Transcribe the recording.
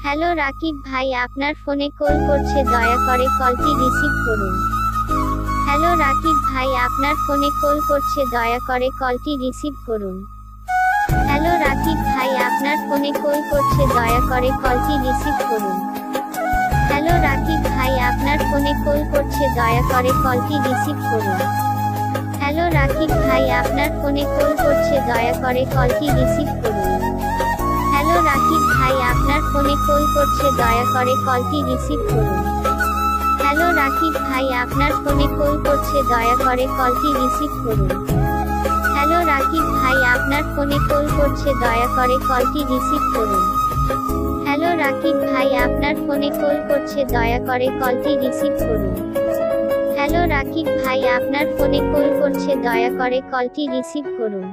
Hello Rakib ভাই, আপনার ফোনে কল করছে, দয়া করে কলটি রিসিভ করুন। হ্যালো রাকিব ভাই, আপনার ফোনে কল করছে, দয়া করে কলটি রিসিভ করুন। হ্যালো রাকিব ভাই, আপনার ফোনে কল করছে, দয়া করে কলটি রিসিভ করুন। হ্যালো রাকিব ভাই, আপনার ফোনে কল করছে, দয়া করে কলটি রিসিভ করুন। হ্যালো রাকিব ভাই, আপনার ফোনে কল করছে, দয়া করে কলটি রিসিভ করুন। হ্যালো রাকিব ভাই, আপনার ফোনে কল করছে, দয়া করে কলটি রিসিভ করুন। হ্যালো রাকিব ভাই, আপনার ফোনে কল করছে, দয়া করে কলটি রিসিভ করুন। হ্যালো রাকিব ভাই, আপনার ফোনে কল করছে, দয়া করে কলটি রিসিভ করুন। হ্যালো রাকিব ভাই, আপনার ফোনে কল করছে, দয়া করে কলটি রিসিভ করুন। হ্যালো রাকিব ভাই, আপনার ফোনে কল করছে, দয়া করে কলটি রিসিভ করুন।